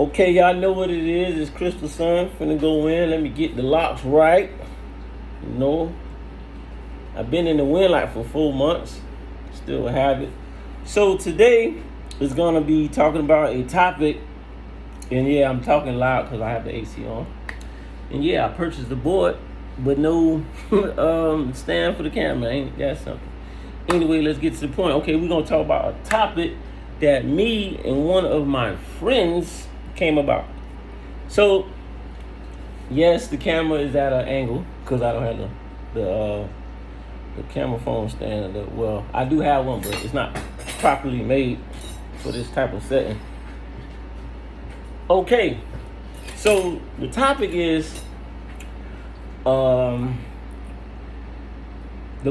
Okay, y'all know what it is. It's Crystal Sun. Finna go in. Let me get the locks right. You know, I've been in the wind like for 4 months. Still have it. So today is gonna be talking about a topic. And yeah, I'm talking loud because I have the AC on. And yeah, I purchased the board, but no stand for the camera. Ain't that something? Anyway, let's get to the point. Okay, we're gonna talk about a topic that me and one of my friends came about. So yes, the camera is at an angle because I don't have the camera phone stand. Well, I do have one, but it's not properly made for this type of setting. Okay, so the topic is the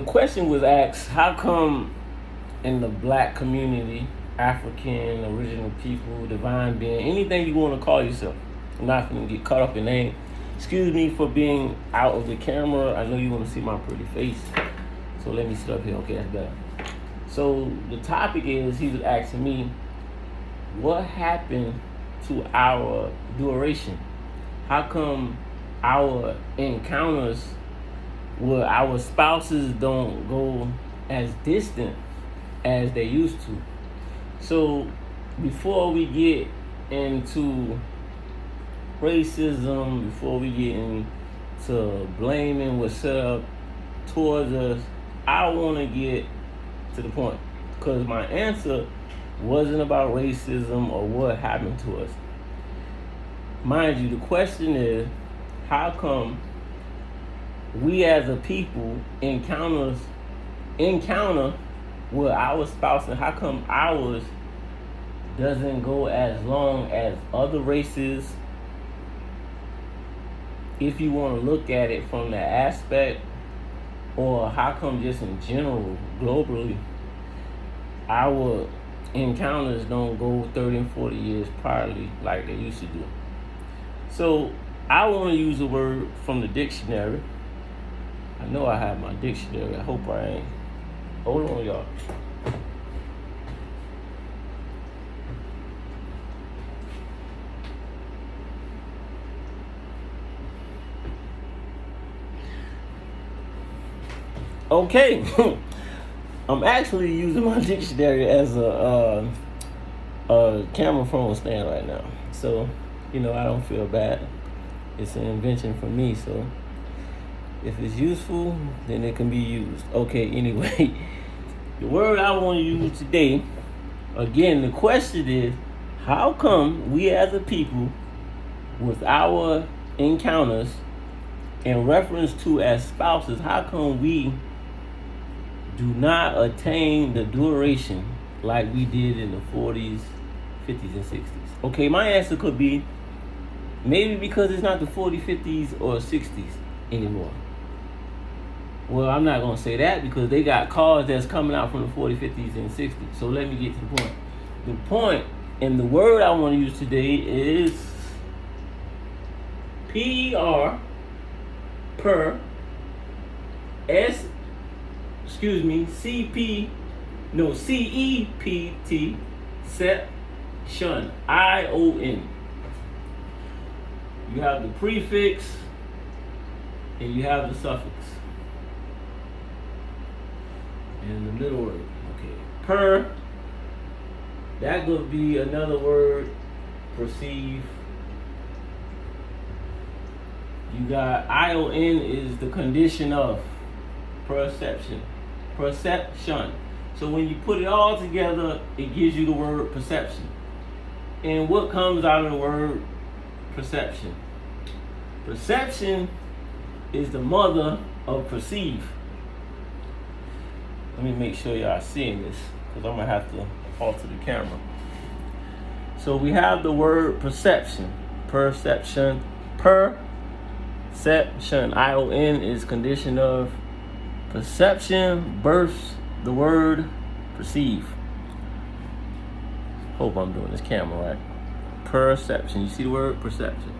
question was asked, how come in the black community, African, original people, divine being, anything you want to call yourself, I'm not going to get caught up in name. Excuse me for being out of the camera. I know you want to see my pretty face, so let me sit up here. Okay, that's better. So the topic is, he was asking me, what happened to our duration? How come our encounters with our spouses don't go as distant as they used to? So before we get into racism, before we get into blaming what's set up towards us, I want to get to the point, because my answer wasn't about racism or what happened to us. Mind you, the question is, how come we as a people encounter with our spouse, and how come ours doesn't go as long as other races, if you want to look at it from that aspect? Or how come just in general, globally, our encounters don't go 30 and 40 years priorly like they used to do? So I want to use a word from the dictionary. I know I have my dictionary. I hope I ain't. Hold on, y'all. Okay. I'm actually using my dictionary as a camera phone stand right now. So, I don't feel bad. It's an invention for me, so if it's useful, then it can be used. Okay, anyway, the word I want to use today, again, the question is, how come we as a people, with our encounters in reference to as spouses, how come we do not attain the duration like we did in the 40s, 50s, and 60s? Okay, my answer could be maybe because it's not the 40s, 50s, or 60s anymore. Well, I'm not going to say that because they got cars that's coming out from the 40s, 50s, and 60s. So let me get to the point. The point and the word I want to use today is PER, per, CEPT, set, shun, ION. You have the prefix and you have the suffix and the middle word. Okay, per, that could be another word, perceive. You got ION is the condition of perception. So when you put it all together, it gives you the word perception. And what comes out of the word perception? Perception is the mother of perceive. Let me make sure y'all seeing this, because I'm going to have to alter the camera. So we have the word perception. ION is condition of perception, births the word perceive. Hope I'm doing this camera right. Perception. You see the word perception.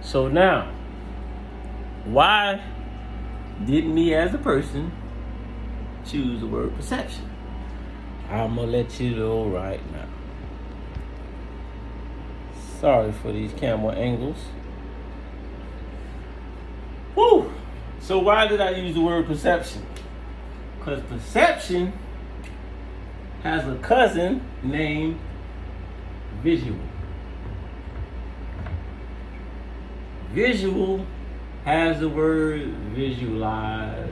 So now, why did me as a person choose the word perception? I'm going to let you know right now. Sorry for these camera angles. Woo! So why did I use the word perception? Because perception has a cousin named visual. Visual has the word visualize.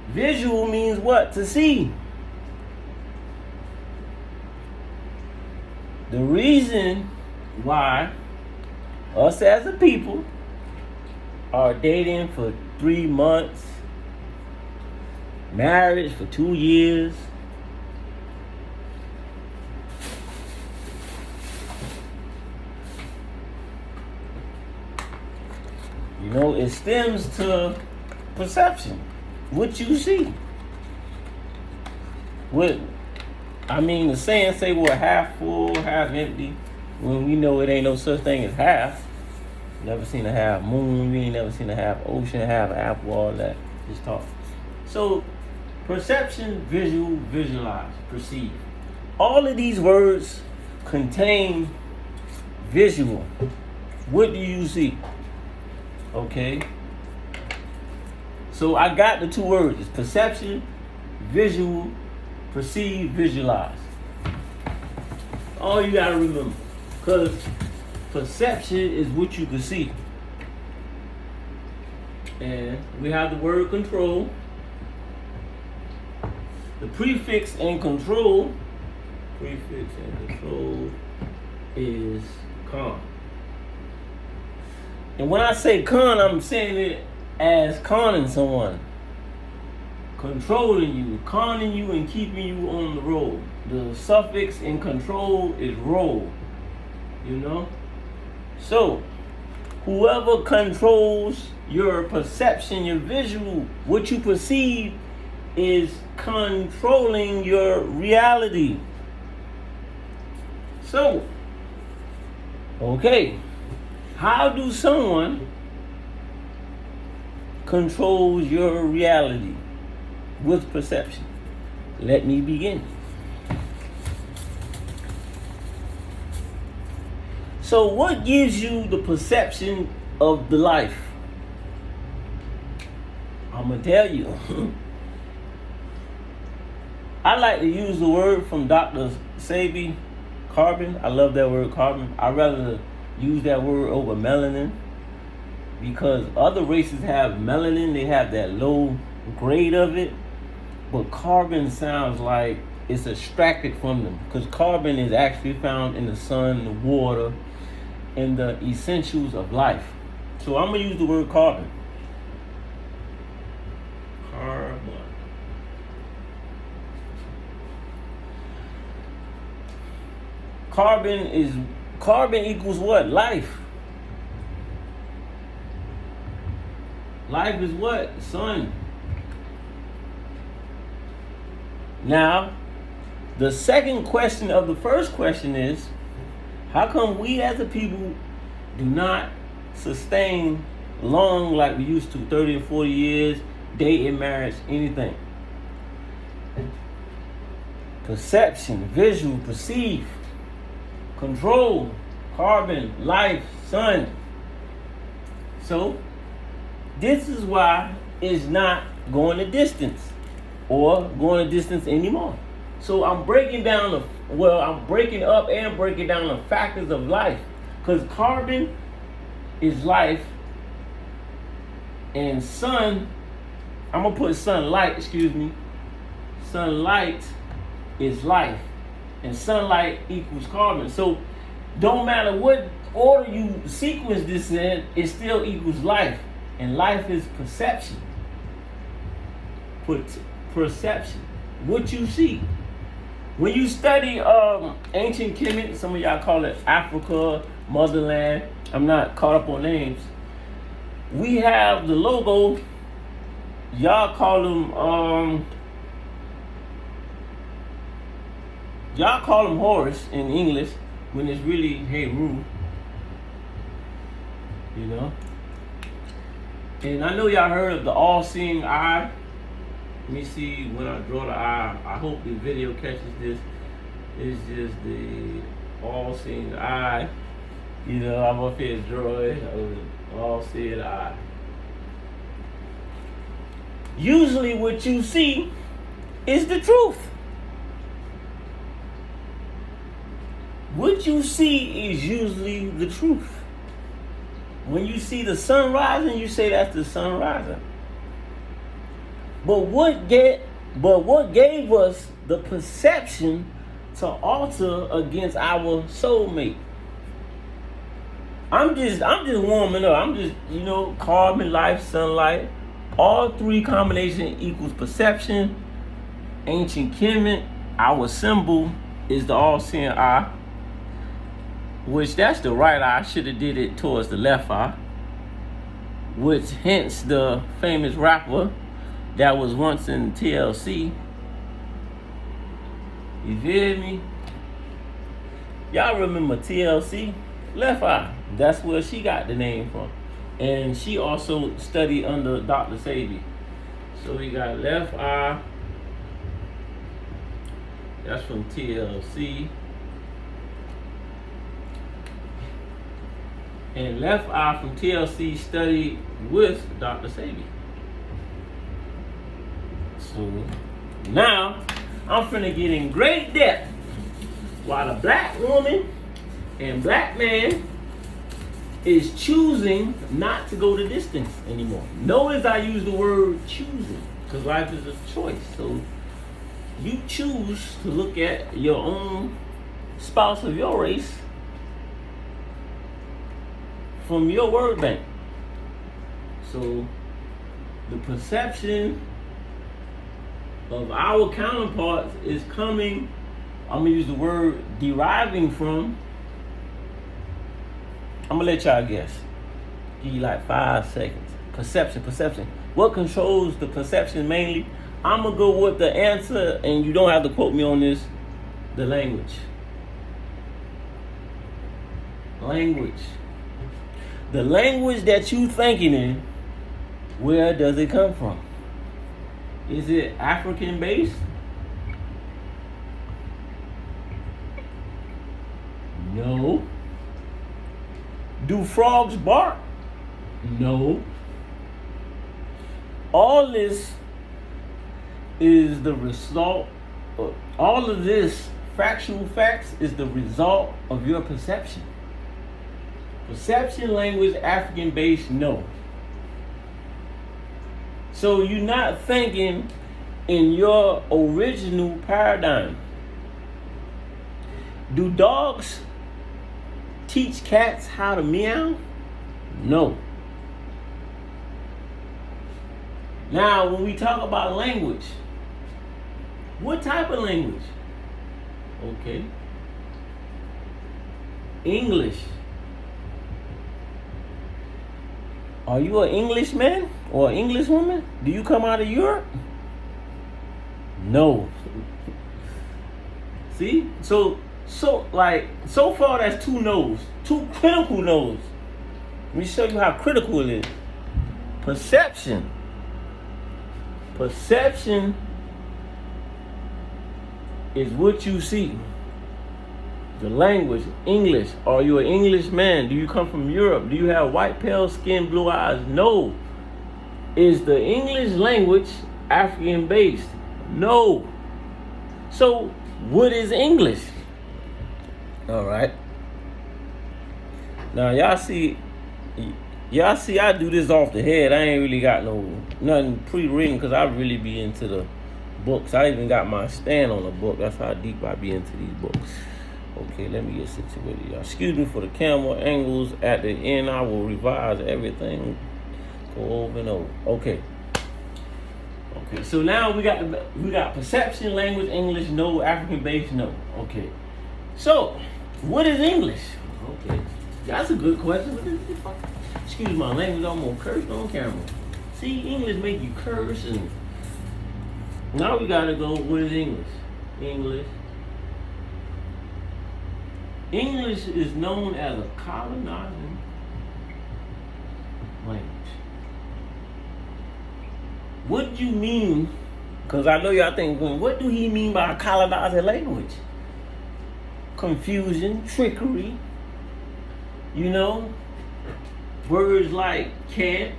Visual means what? To see. The reason why us as a people are dating for 3 months, marriage for 2 years, it stems to perception. What you see. The saying say we're half full, half empty. When we know it ain't no such thing as half. Never seen a half moon. We ain't never seen a half ocean, half apple, all that. Just talk. So, perception, visual, visualize, perceive. All of these words contain visual. What do you see? Okay. So I got the 2 words. It's perception, visual, perceive, visualize. All you gotta remember. Because perception is what you can see. And we have the word control. The prefix in control is con. And when I say con, I'm saying it as conning someone. Controlling you, conning you and keeping you on the road. The suffix in control is roll. So, whoever controls your perception, your visual, what you perceive is controlling your reality. So, okay, how do someone controls your reality with perception? Let me begin. So what gives you the perception of the life? I'm going to tell you. I like to use the word from Dr. Sebi, carbon. I love that word, carbon. I'd rather use that word over melanin because other races have melanin. They have that low grade of it. But carbon sounds like it's extracted from them because carbon is actually found in the sun, the water, and the essentials of life. So I'm going to use the word carbon. Carbon equals what? Life. Life is what? Sun. Now, the second question of the first question is, how come we as a people do not sustain long like we used to, 30 and 40 years, dating, marriage, anything? Perception, visual, perceive, control, carbon, life, sun. So, this is why it's not going the distance or going the distance anymore. So I'm breaking up and breaking down the factors of life. Because carbon is life and sun, I'm going to put sunlight is life. And sunlight equals carbon. So don't matter what order you sequence this in, it still equals life. And life is perception. Perception. What you see. When you study ancient Kemet, some of y'all call it Africa, motherland. I'm not caught up on names. We have the logo. Y'all call them Horus in English when it's really Heru. And I know y'all heard of the all-seeing eye. Let me see when I draw the eye. I hope the video catches this. It's just the all-seeing eye. You know, I'm up here drawing all-seeing eye. Usually what you see is the truth. What you see is usually the truth. When you see the sun rising, you say that's the sun rising. But what gave us the perception to alter against our soulmate? I'm just warming up. I'm just, carbon, life, sunlight. All three combination equals perception. Ancient Kemet, our symbol is the all-seeing eye, which that's the right eye. I should have did it towards the left eye, which hence the famous rapper that was once in TLC. You feel me? Y'all remember TLC? Left eye. That's where she got the name from. And she also studied under Dr. Sabi. So we got left eye. That's from TLC. And left eye from TLC studied with Dr. Sabi. So now I'm finna get in great depth why the black woman and black man is choosing not to go the distance anymore. Notice I use the word choosing because life is a choice. So you choose to look at your own spouse of your race from your word bank. So the perception of our counterparts is coming, I'm gonna use the word deriving from, I'm gonna let y'all guess. Give you like 5 seconds. Perception. What controls the perception mainly? I'm gonna go with the answer, and you don't have to quote me on this. The language. The language that you thinking in, where does it come from? Is it African based? No. Do frogs bark? No. All this is the result, all of this factual facts is the result of your perception. Perception, language, African based, no. So you're not thinking in your original paradigm. Do dogs teach cats how to meow? No. Now, when we talk about language, what type of language? Okay. English. Are you an Englishman or an English woman? Do you come out of Europe? No. See? So far that's 2 no's. 2 critical no's. Let me show you how critical it is. Perception. Perception is what you see. The language, English. Are you an Englishman? Do you come from Europe? Do you have white, pale skin, blue eyes? No. Is the English language African based? No. So, what is English? All right. Now, y'all see I do this off the head. I ain't really got nothing pre-written because I really be into the books. I even got my stand on the book. That's how deep I be into these books. Okay, let me get situated, y'all. Excuse me for the camera angles. At the end, I will revise everything. Go over and over. Okay. So now we got perception, language, English, no, African based, no. Okay. So, what is English? Okay. That's a good question. Excuse my language, I'm gonna curse on camera. See, English make you curse, and now we gotta go, what is English? English is known as a colonizing language. What do you mean? Because I know y'all think, what do he mean by a colonizing language? confusion, trickery. You know, words like can't,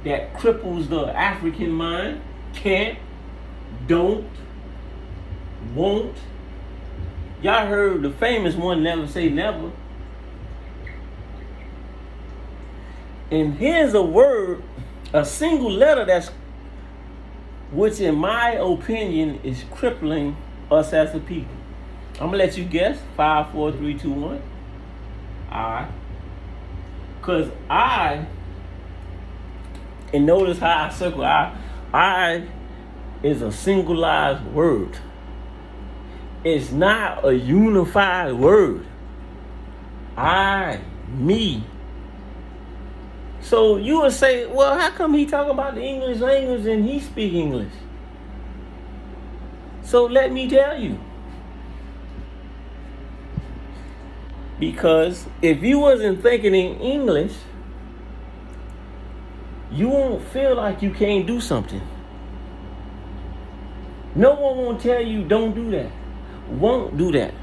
that cripples the African mind. Can't, don't, won't. Y'all heard the famous one, never say never. And here's a word, a single letter which in my opinion is crippling us as a people. I'm gonna let you guess. 5, 4, 3, 2, 1. I. Cause I, and notice how I circle I is a singularized word. It's not a unified word. I, me. So you would say, well, how come he talking about the English language and he speak English? So let me tell you. Because if you wasn't thinking in English, you won't feel like you can't do something. No one won't tell you don't do that. Won't do that.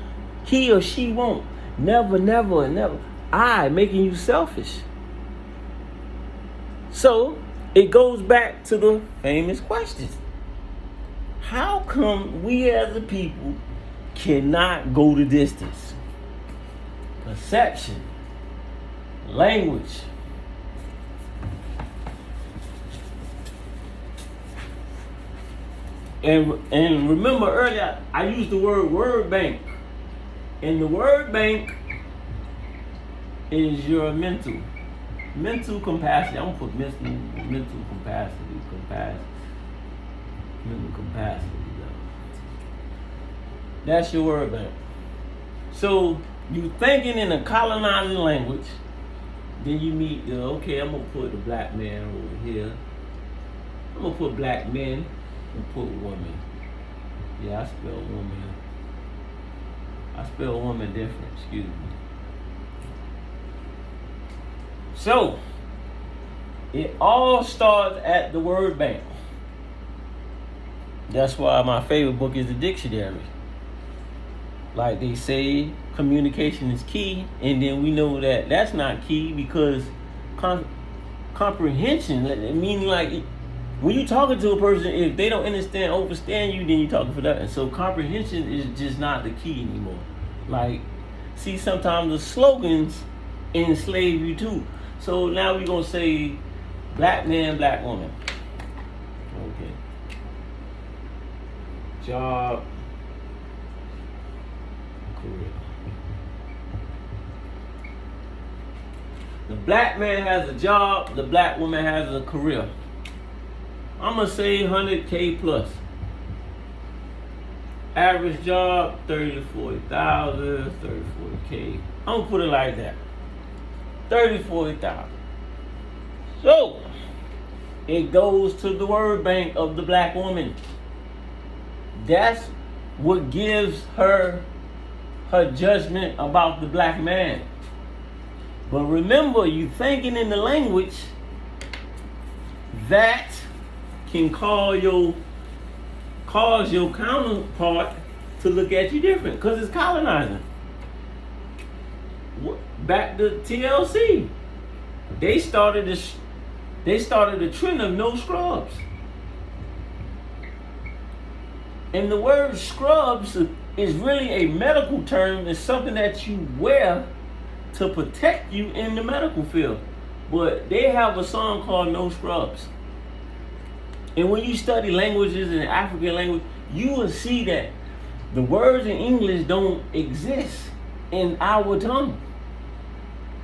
He or she won't. Never, never, and never. Making you selfish. So it goes back to the famous question. How come we as a people cannot go the distance? Perception, language. And remember earlier, I used the word bank. And the word bank is your mental capacity. I'm gonna put mental capacity. Mental capacity. That's your word bank. So you thinking in a colonizing language, then you meet, okay, I'm gonna put the black man over here. I'm gonna put black men and put woman. Yeah, I spell woman different, excuse me. So, it all starts at the word bank. That's why my favorite book is the dictionary. Like they say, communication is key, and then we know that that's not key because comprehension, meaning like when you're talking to a person, if they don't understand you, then you're talking for that. And so comprehension is just not the key anymore. Like, see, sometimes the slogans enslave you too. So now we're gonna say black man, black woman. Okay. Job, career. The black man has a job, the black woman has a career. I'm gonna say 100K plus. Average job, 30 to 40,000, 30 to 40K. I'm gonna put it like that. 30 to 40,000. So it goes to the word bank of the black woman. That's what gives her judgment about the black man. But remember, you thinking in the language that can cause your counterpart to look at you different because it's colonizing. Back to TLC, they started the trend of no scrubs. And the word scrubs is really a medical term. It's something that you wear to protect you in the medical field. But they have a song called No Scrubs. And when you study languages in African language, you will see that the words in English don't exist in our tongue.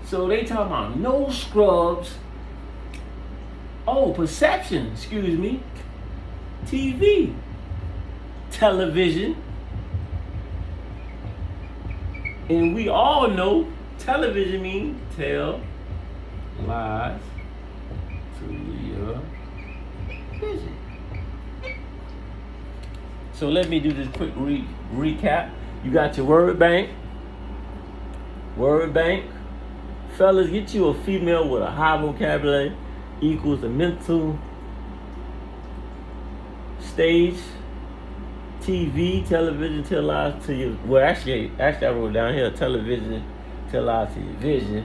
So they talk about no scrubs. Oh, perception, excuse me. TV. Television. And we all know television means tell lies to your vision. So let me do this quick recap. You got your word bank. Word bank. Fellas, get you a female with a high vocabulary equals the mental stage Television tell lies to you. Well, actually, I wrote down here, television tell lies to your vision.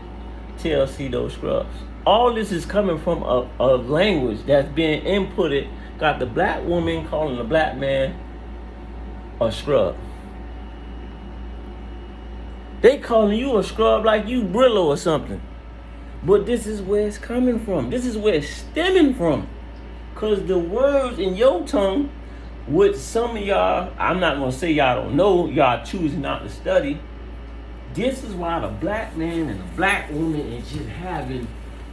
TLC those scrubs. All this is coming from a language that's being inputted. Got the black woman calling the black man a scrub. They calling you a scrub like you Brillo or something. But this is where it's coming from. This is where it's stemming from. Because the words in your tongue, which some of y'all, I'm not going to say y'all don't know, y'all choosing not to study. This is why the black man and the black woman is just having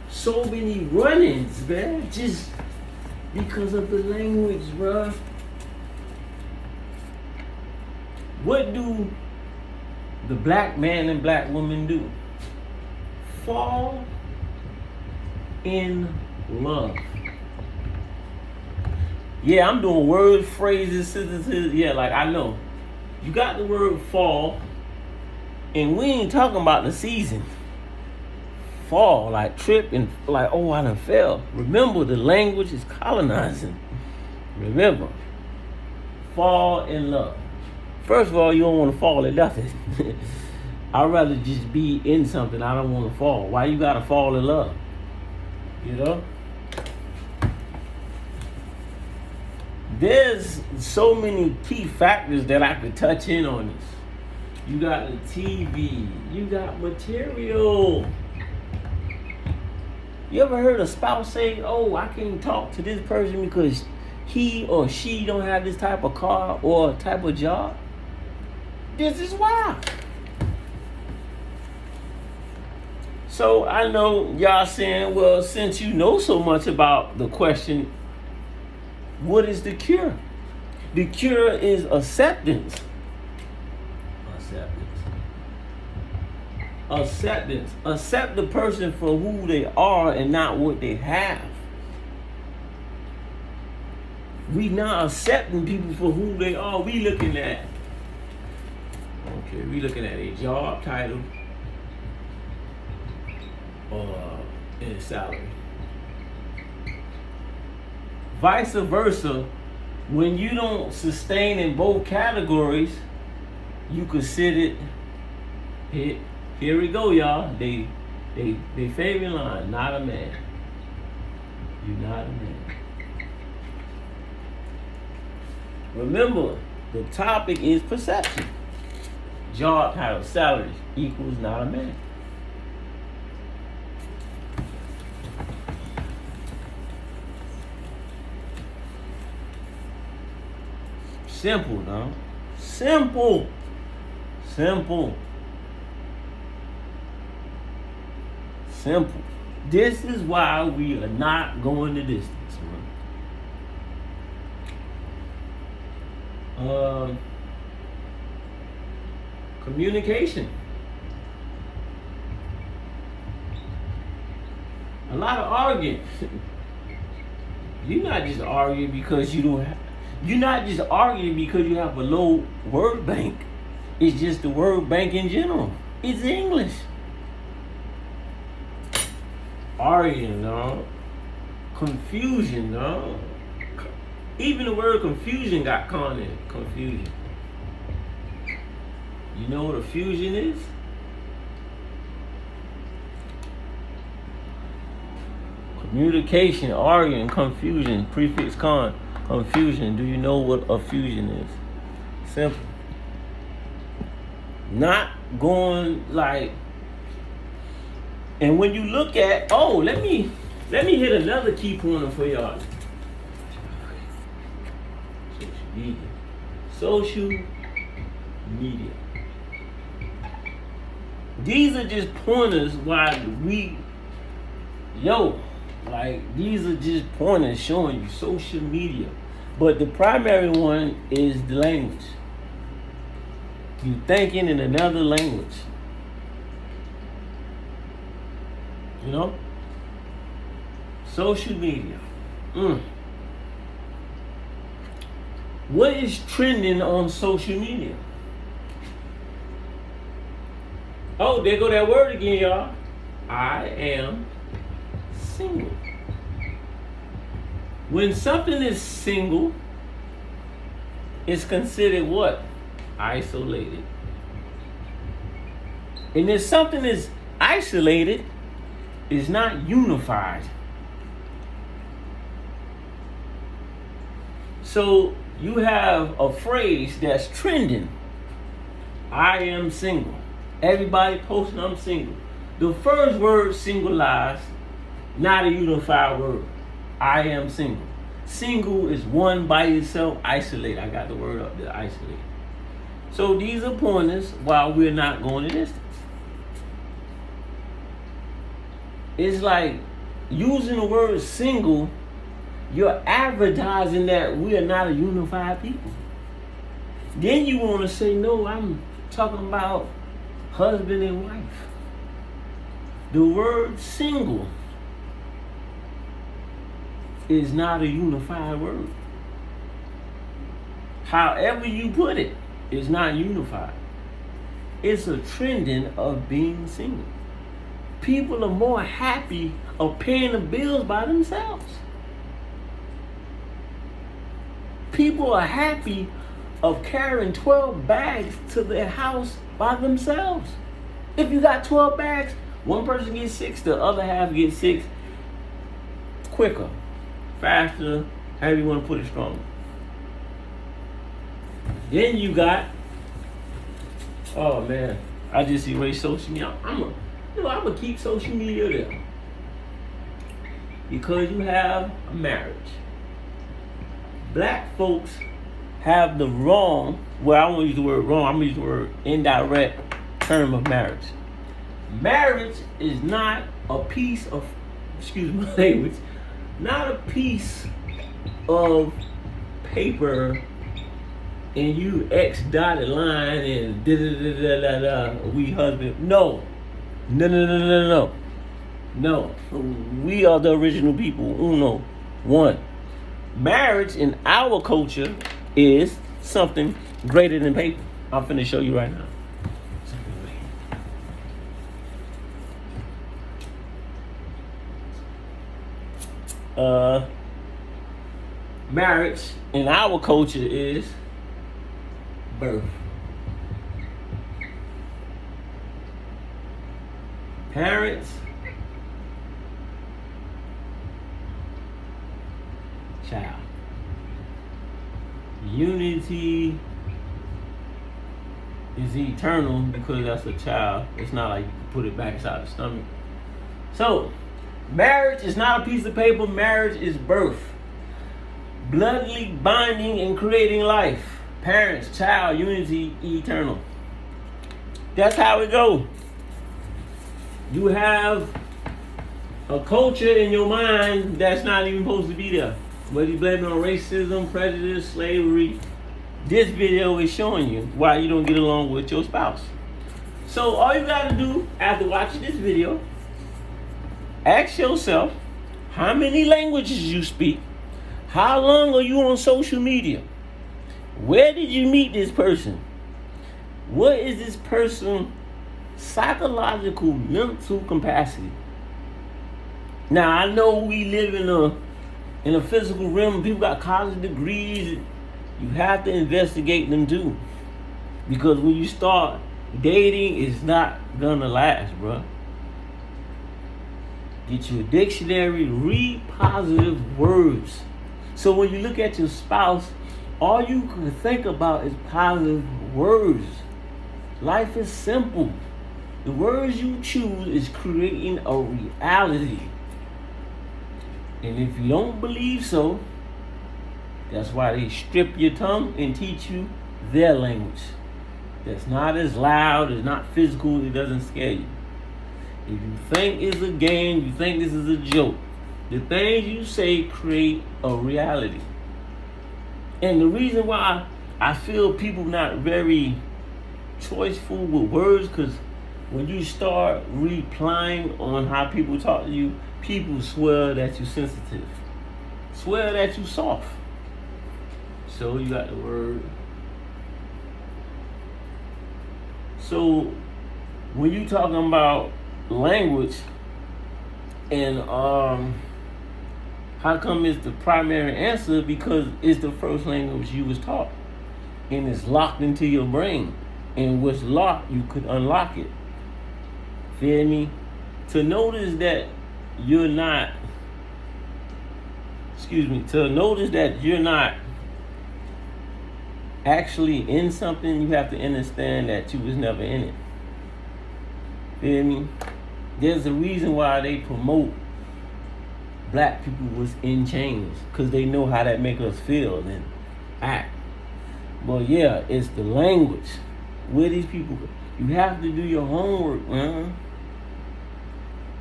so many run-ins, man. Just because of the language, bruh. What do the black man and black woman do? Fall in love. Yeah, I'm doing words, phrases, sentences. Yeah, like I know. You got the word fall, and we ain't talking about the season. Fall, like trip and like, oh, I done fell. Remember, the language is colonizing. Remember, fall in love. First of all, you don't want to fall in nothing. I'd rather just be in something. I don't want to fall. Why you gotta fall in love? You know? There's so many key factors that I could touch in on this. You got the TV. You got material. You ever heard a spouse say, oh, I can't talk to this person because he or she don't have this type of car or type of job? This is why. So I know y'all saying, well, since you know so much about the question, what is the cure? The cure is acceptance. Acceptance. Accept the person for who they are and not what they have. We not accepting people for who they are. We looking at a job title or a salary. Vice versa, when you don't sustain in both categories, you consider it. Here we go, y'all. They favorite line, not a man. You're not a man. Remember, the topic is perception. Job title, salaries equals not a man. Simple, dog. Simple. This is why we are not going the distance, man. Communication. A lot of arguing. You're not just arguing because you don't have. You're not just arguing because you have a low word bank. It's just the word bank in general. It's English. Arguing, no. Confusion, no. Even the word confusion got caught in confusion. You know what a fusion is? Communication, arguing, confusion, prefix con, confusion. Do you know what a fusion is? Simple. Not going like. And when you look at, let me hit another key pointer for y'all. Social media. These are just pointers why these are just pointers showing you social media. But the primary one is the language. You thinking in another language. You know? Social media. What is trending on social media? Oh, there go that word again, y'all. I am single. When something is single, is considered what? Isolated. And if something is isolated, it's not unified. So you have a phrase that's trending. I am single. Everybody posting I'm single. The first word singularized, not a unified word. I am single. Single is one by itself, isolated. I got the word up there, isolated. So these are pointers while we're not going the distance. It's like using the word single, you're advertising that we are not a unified people. Then you want to say, no, I'm talking about husband and wife. The word single is not a unified word. However you put it, it's not unified. It's a trending of being single. People are more happy of paying the bills by themselves. People are happy of carrying 12 bags to their house by themselves. If you got 12 bags, one person gets 6, the other half gets 6 quicker, faster, however you want to put it, stronger. Then you got, oh man, I just erased social media. I'm gonna keep social media there because you have a marriage. Black folks have the wrong, well, I won't use the word wrong, I'm gonna use the word indirect term of marriage. Marriage is not a piece of, excuse my language, not a piece of paper and you X dotted line and da da da da da da, we husband. No. No. We are the original people. Uno. One. Marriage in our culture is something greater than paper. I'm finna show you right now. Marriage in our culture is birth. Parents, child. Unity is eternal because that's a child. It's not like you can put it back inside the stomach. So, marriage is not a piece of paper. Marriage is birth. Bloodly binding and creating life. Parents, child, unity, eternal. That's how it goes. You have a culture in your mind that's not even supposed to be there. Whether you blame it on racism, prejudice, slavery, this video is showing you why you don't get along with your spouse. So all you gotta do after watching this video, ask yourself how many languages you speak, how long are you on social media, where did you meet this person, what is this person's psychological mental capacity. Now I know we live in a physical realm. People got college degrees. You have to investigate them too, because when you start dating, it's not gonna last, bro. Get you a dictionary, read positive words. So when you look at your spouse, all you can think about is positive words. Life is simple. The words you choose is creating a reality. And if you don't believe so, that's why they strip your tongue and teach you their language. That's not as loud, it's not physical, it doesn't scare you. If you think it's a game, you think this is a joke, the things you say create a reality. And the reason why I feel people not very choiceful with words, because when you start replying on how people talk to you, people swear that you're sensitive, swear that you're soft. So you got the word. So when you talking about language and how come it's the primary answer? Because it's the first language you was taught. and it's locked into your brain. And what's locked, you could unlock it. Feel me? To notice that you're not, to notice that you're not actually in something, you have to understand that you was never in it. Feel me? There's a reason why they promote black people was in chains, because they know how that make us feel and act. But yeah, it's the language. Where these people, you have to do your homework, man.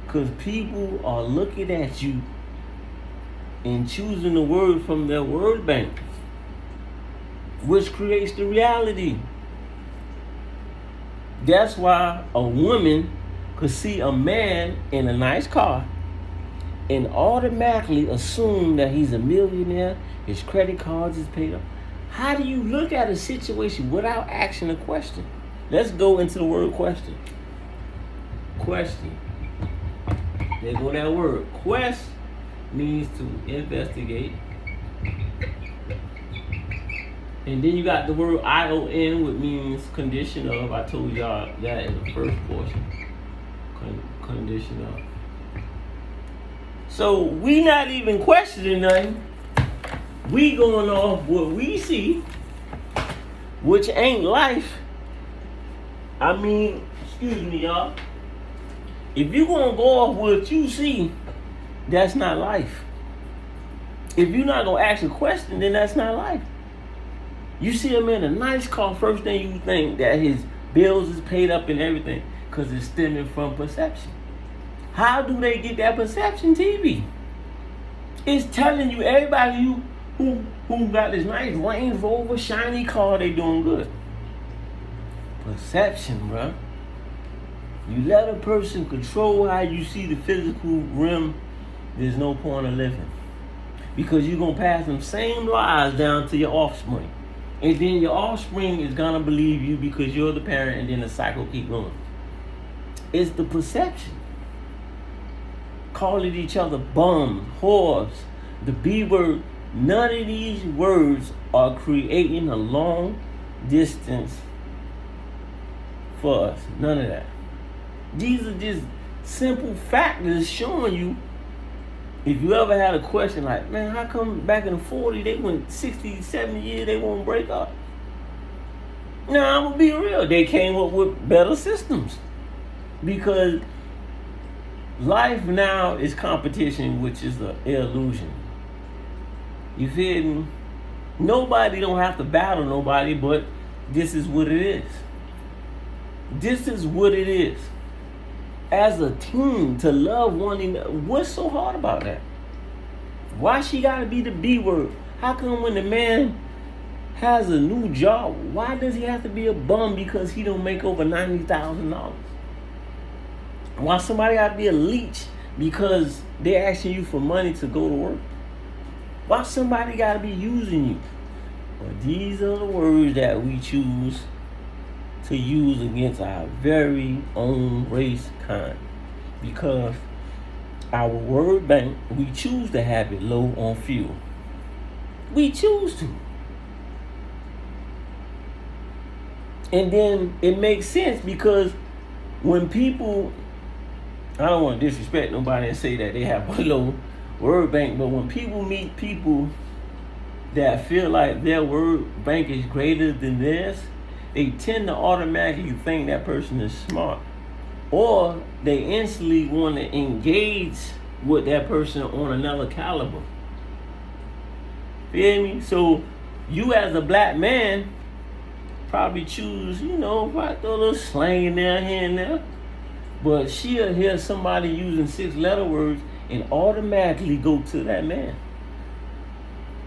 Because people are looking at you and choosing the word from their word bank, which creates the reality. That's why a woman could see a man in a nice car and automatically assume that he's a millionaire, his credit cards is paid up. How do you look at a situation without asking a question? Let's go into the word question. Question. There go that word. Quest means to investigate. And then you got the word ION, which means condition of. I told y'all that in the first portion. Condition of. So we not even questioning nothing. We going off what we see, which ain't life. I mean, excuse me, y'all. If you gonna go off what you see, that's not life. If you're not gonna ask a question, then that's not life. You see a man in a nice car, first thing you think that his bills is paid up and everything, because it's stemming from perception. How do they get that perception, TV? It's telling you, everybody who got this nice Range Rover, shiny car, they doing good. Perception, bruh. You let a person control how you see the physical realm, there's no point in living. Because you're going to pass them same lies down to your offspring. And then your offspring is going to believe you because you're the parent, and then the cycle keep going. It's the perception. Calling each other bums, whores, the B word. None of these words are creating a long distance for us. None of that. These are just simple factors showing you, if you ever had a question like, man, how come back in the 40s, they went 60, 70 years, they won't break up? Now, I'm going to be real. They came up with better systems. Because life now is competition, which is an illusion. You feel me? Nobody don't have to battle nobody, but this is what it is. This is what it is. As a team, to love one another. What's so hard about that? Why she gotta be the B word? How come when the man has a new job, why does he have to be a bum because he don't make over $90,000? Why somebody gotta be a leech because they're asking you for money to go to work? Why somebody gotta be using you? Well, these are the words that we choose to use against our very own race kind, because our word bank, we choose to have it low on fuel. We choose to. And then it makes sense, because when people, I don't want to disrespect nobody and say that they have a low word bank, but when people meet people that feel like their word bank is greater than theirs, they tend to automatically think that person is smart, or they instantly want to engage with that person on another caliber. Feel me? So you as a black man probably choose, probably throw a little slang in there, here and there, but she'll hear somebody using 6-letter words and automatically go to that man.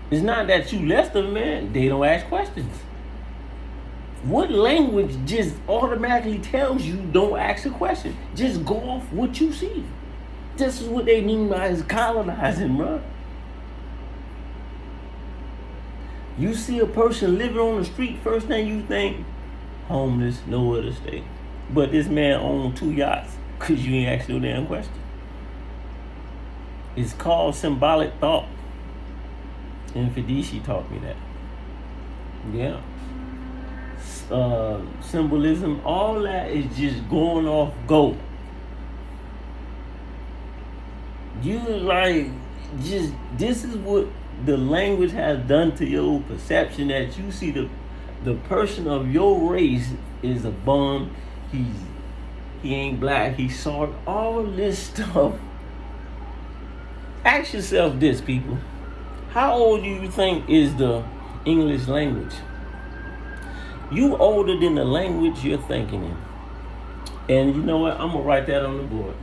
It's not that you less of a man, they don't ask questions. What language just automatically tells you don't ask a question? Just go off what you see. This is what they mean by is colonizing, bro. You see a person living on the street, first thing you think, homeless, nowhere to stay. But this man owns 2 yachts because you ain't asked no damn question. It's called symbolic thought. Mfundishi taught me that. Yeah. symbolism, all that is just going off go. You like just this is what the language has done to your perception, that you see the person of your race is a bum. He ain't black. He's soft. All this stuff. Ask yourself this, people. How old do you think is the English language? You older than the language you're thinking in. And you know what? I'm gonna write that on the board.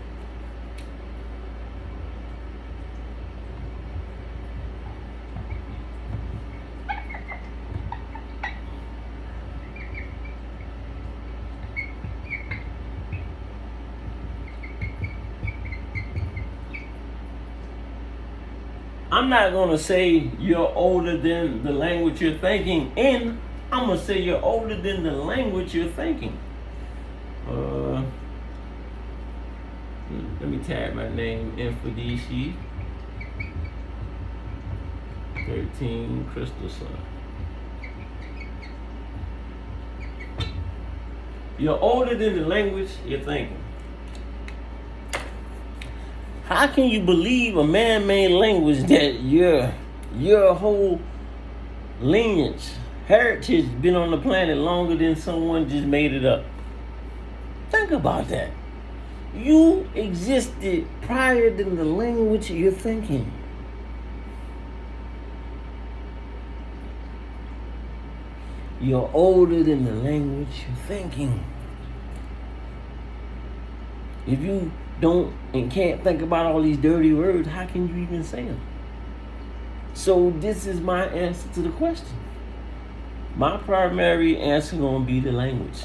I'm not going to say you're older than the language you're thinking in. I'm going to say you're older than the language you're thinking. Let me tag my name, Mfundishi 13 Crystal Sun. You're older than the language you're thinking. How can you believe a man-made language that your whole lineage, heritage been on the planet longer than someone just made it up? Think about that. You existed prior than the language you're thinking. You're older than the language you're thinking. If you don't and can't think about all these dirty words, how can you even say them? So this is my answer to the question. My primary answer gonna be the language.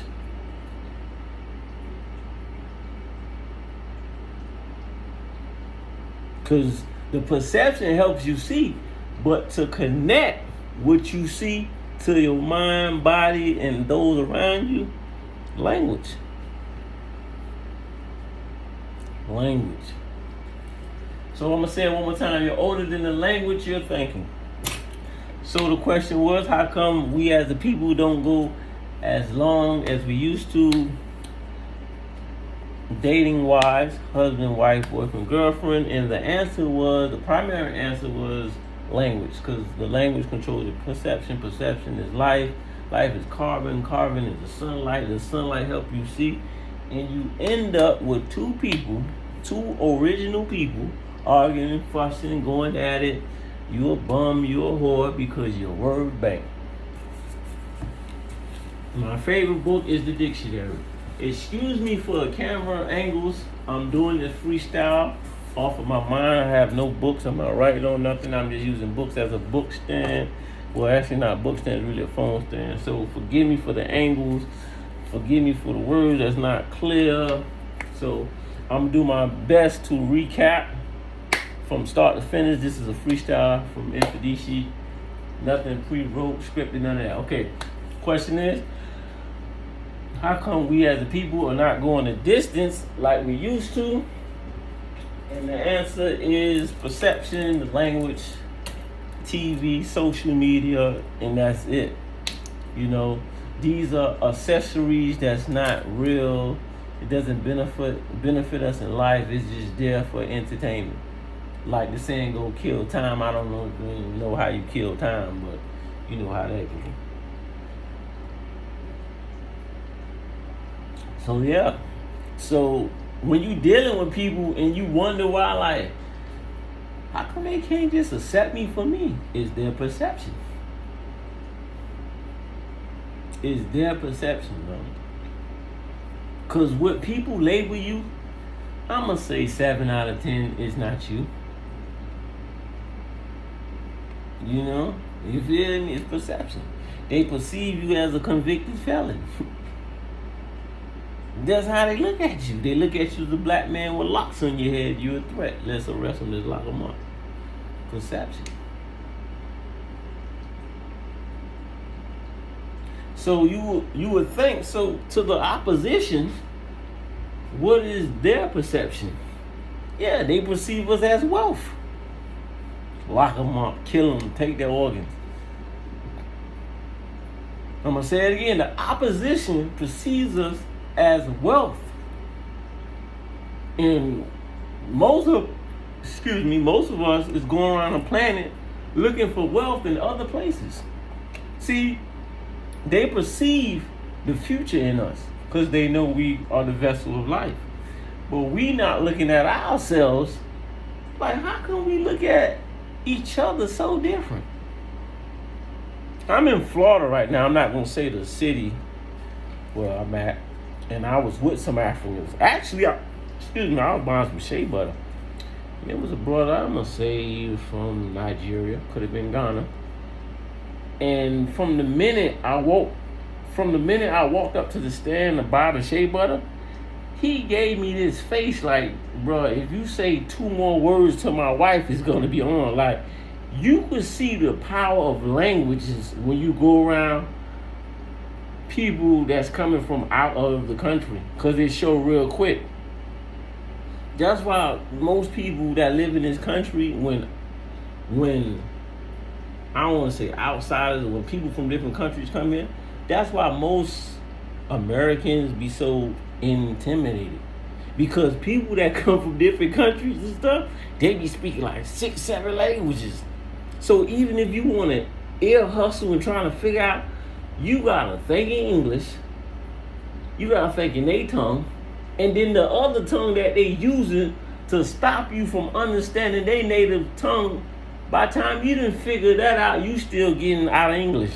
Because the perception helps you see, but to connect what you see to your mind, body, and those around you, language. So I'm going to say it one more time. You're older than the language you're thinking. So the question was, how come we as the people don't go as long as we used to dating wise, husband, wife, boyfriend, girlfriend? And the primary answer was language, because the language controls your perception. Perception is life. Life is carbon. Carbon is the sunlight. The sunlight helps you see. And you end up with two original people, arguing, fussing, going at it. You a bum, you a whore because you're word bank. My favorite book is the dictionary. Excuse me for the camera angles. I'm doing this freestyle off of my mind. I have no books. I'm not writing on nothing. I'm just using books as a book stand. Well, actually not a book stand, it's really a phone stand. So forgive me for the angles. Forgive me for the words that's not clear. So I'm gonna do my best to recap from start to finish. This is a freestyle from Mfundishi. Nothing pre-wrote, scripted, none of that. Okay, question is, how come we as a people are not going the distance like we used to? And the answer is perception, the language, TV, social media, and that's it. You know, these are accessories that's not real. It doesn't benefit us in life. It's just there for entertainment. Like the saying go, kill time. I don't know if you know how you kill time, but you know how that goes. So yeah. So when you dealing with people and you wonder why, like, how come they can't just accept me for me? It's their perception. It's their perception, bro. Because what people label you, I'm going to say 7 out of 10 is not you. You know? You feel me? It's perception. They perceive you as a convicted felon. That's how they look at you. They look at you as a black man with locks on your head. You're a threat. Let's arrest him. Let's lock him up. Perception. So you would think, so to the opposition, what is their perception? Yeah, they perceive us as wealth. Lock them up, kill them, take their organs. I'm gonna say it again. The opposition perceives us as wealth, and most of us is going around the planet looking for wealth in other places. See, they perceive the future in us because they know we are the vessel of life. But we not looking at ourselves like, how can we look at each other so different? I'm in Florida right now. I'm not going to say the city where I'm at. And I was with some Africans. Actually, I was buying some shea butter. And it was a brother, I'm going to say from Nigeria. Could have been Ghana. And from the minute I walked up to the stand to buy the shea butter, he gave me this face like, bro, if you say 2 more words to my wife, it's going to be on. Like, you could see the power of languages when you go around people that's coming from out of the country, because they show real quick. That's why most people that live in this country, when I don't want to say outsiders, when people from different countries come in, that's why most Americans be so intimidated, because people that come from different countries and stuff, they be speaking like 6, 7 languages. So even if you want to ear hustle and trying to figure out, you gotta think in English, you gotta think in their tongue, and then the other tongue that they using to stop you from understanding their native tongue. By the time you didn't figure that out, you still getting out of English.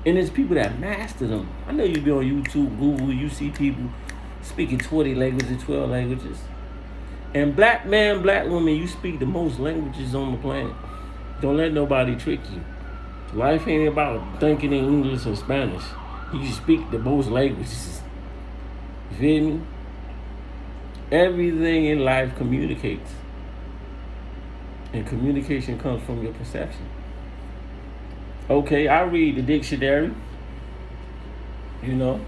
And there's people that master them. I know you be on YouTube, Google, you see people speaking 20 languages, 12 languages. And black man, black woman, you speak the most languages on the planet. Don't let nobody trick you. Life ain't about thinking in English or Spanish. You speak the most languages. You feel me? Everything in life communicates. And communication comes from your perception. Okay, I read the dictionary. You know,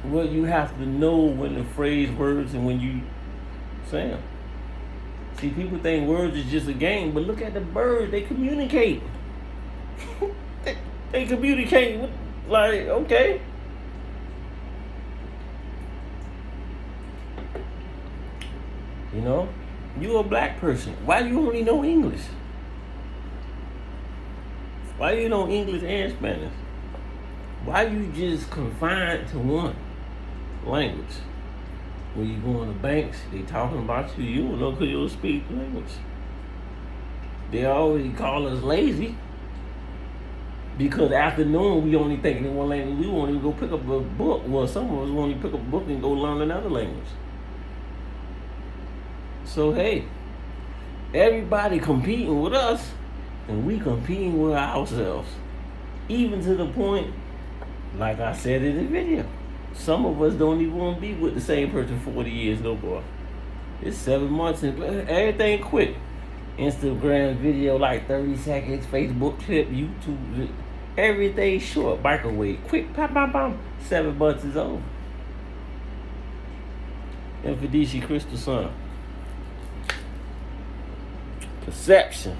what you have to know when the phrase words and when you say them. See, people think words is just a game, but look at the birds. They communicate. they communicate with, like, okay. You know, you a black person. Why you only know English? Why you know English and Spanish? Why you just confined to one language? When you go in the banks, they talking about you. You don't know because you don't speak the language. They always call us lazy because afternoon we only thinking in one language. We won't even go pick up a book. Well, some of us won't even pick up a book and go learn another language. So hey, everybody competing with us, and we competing with ourselves. Even to the point, like I said in the video, some of us don't even want to be with the same person 40 years no more. It's 7 months and everything quick. Instagram video like 30 seconds, Facebook clip, YouTube, everything short, microwave, quick, pop, pop, pop. 7 months is over. Mfundishi Crystal Sun. Perception.